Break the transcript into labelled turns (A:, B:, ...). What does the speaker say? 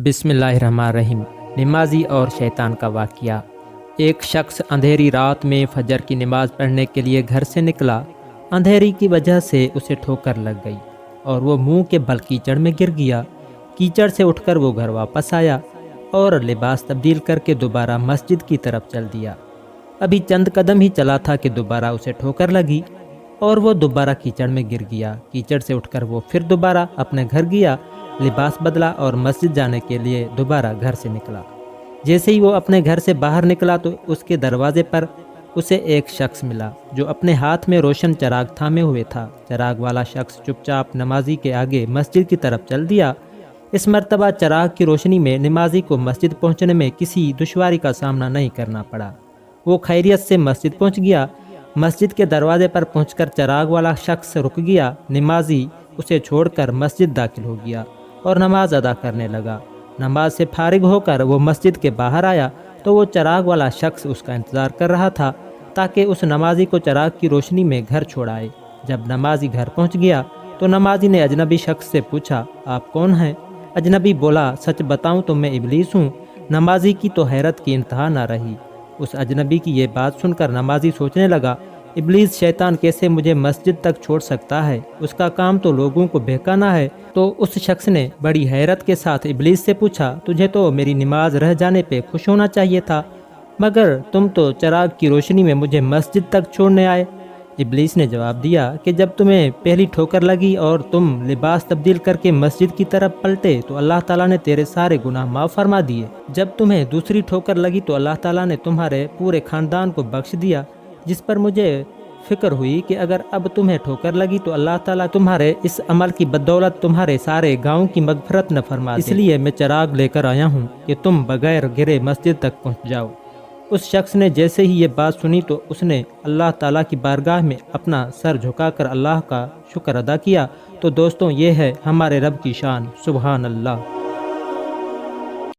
A: بسم اللہ الرحمن الرحیم۔ نمازی اور شیطان کا واقعہ۔ ایک شخص اندھیری رات میں فجر کی نماز پڑھنے کے لیے گھر سے نکلا۔ اندھیری کی وجہ سے اسے ٹھوکر لگ گئی اور وہ منہ کے بل کیچڑ میں گر گیا۔ کیچڑ سے اٹھ کر وہ گھر واپس آیا اور لباس تبدیل کر کے دوبارہ مسجد کی طرف چل دیا۔ ابھی چند قدم ہی چلا تھا کہ دوبارہ اسے ٹھوکر لگی اور وہ دوبارہ کیچڑ میں گر گیا۔ کیچڑ سے اٹھ کر وہ پھر دوبارہ اپنے گھر گیا، لباس بدلا اور مسجد جانے کے لیے دوبارہ گھر سے نکلا۔ جیسے ہی وہ اپنے گھر سے باہر نکلا تو اس کے دروازے پر اسے ایک شخص ملا جو اپنے ہاتھ میں روشن چراغ تھامے ہوئے تھا۔ چراغ والا شخص چپ چاپ نمازی کے آگے مسجد کی طرف چل دیا۔ اس مرتبہ چراغ کی روشنی میں نمازی کو مسجد پہنچنے میں کسی دشواری کا سامنا نہیں کرنا پڑا۔ وہ خیریت سے مسجد پہنچ گیا۔ مسجد کے دروازے پر پہنچ کر چراغ والا شخص رک گیا۔ نمازی اسے چھوڑ کر مسجد داخل ہو گیا اور نماز ادا کرنے لگا۔ نماز سے فارغ ہو کر وہ مسجد کے باہر آیا تو وہ چراغ والا شخص اس کا انتظار کر رہا تھا تاکہ اس نمازی کو چراغ کی روشنی میں گھر چھوڑائے۔ جب نمازی گھر پہنچ گیا تو نمازی نے اجنبی شخص سے پوچھا، آپ کون ہیں؟ اجنبی بولا، سچ بتاؤں تو میں ابلیس ہوں۔ نمازی کی تو حیرت کی انتہا نہ رہی۔ اس اجنبی کی یہ بات سن کر نمازی سوچنے لگا، ابلیس شیطان کیسے مجھے مسجد تک چھوڑ سکتا ہے؟ اس کا کام تو لوگوں کو بہکانا ہے۔ تو اس شخص نے بڑی حیرت کے ساتھ ابلیس سے پوچھا، تجھے تو میری نماز رہ جانے پہ خوش ہونا چاہیے تھا، مگر تم تو چراغ کی روشنی میں مجھے مسجد تک چھوڑنے آئے۔ ابلیس نے جواب دیا کہ جب تمہیں پہلی ٹھوکر لگی اور تم لباس تبدیل کر کے مسجد کی طرف پلٹے تو اللہ تعالیٰ نے تیرے سارے گناہ معاف فرما دیے۔ جب تمہیں دوسری ٹھوکر لگی تو اللہ تعالیٰ نے تمہارے پورے خاندان کو بخش دیا، جس پر مجھے فکر ہوئی کہ اگر اب تمہیں ٹھوکر لگی تو اللہ تعالیٰ تمہارے اس عمل کی بدولت تمہارے سارے گاؤں کی مغفرت نہ فرما دے۔ اس لیے میں چراغ لے کر آیا ہوں کہ تم بغیر گرے مسجد تک پہنچ جاؤ۔ اس شخص نے جیسے ہی یہ بات سنی تو اس نے اللہ تعالیٰ کی بارگاہ میں اپنا سر جھکا کر اللہ کا شکر ادا کیا۔ تو دوستوں، یہ ہے ہمارے رب کی شان، سبحان اللہ۔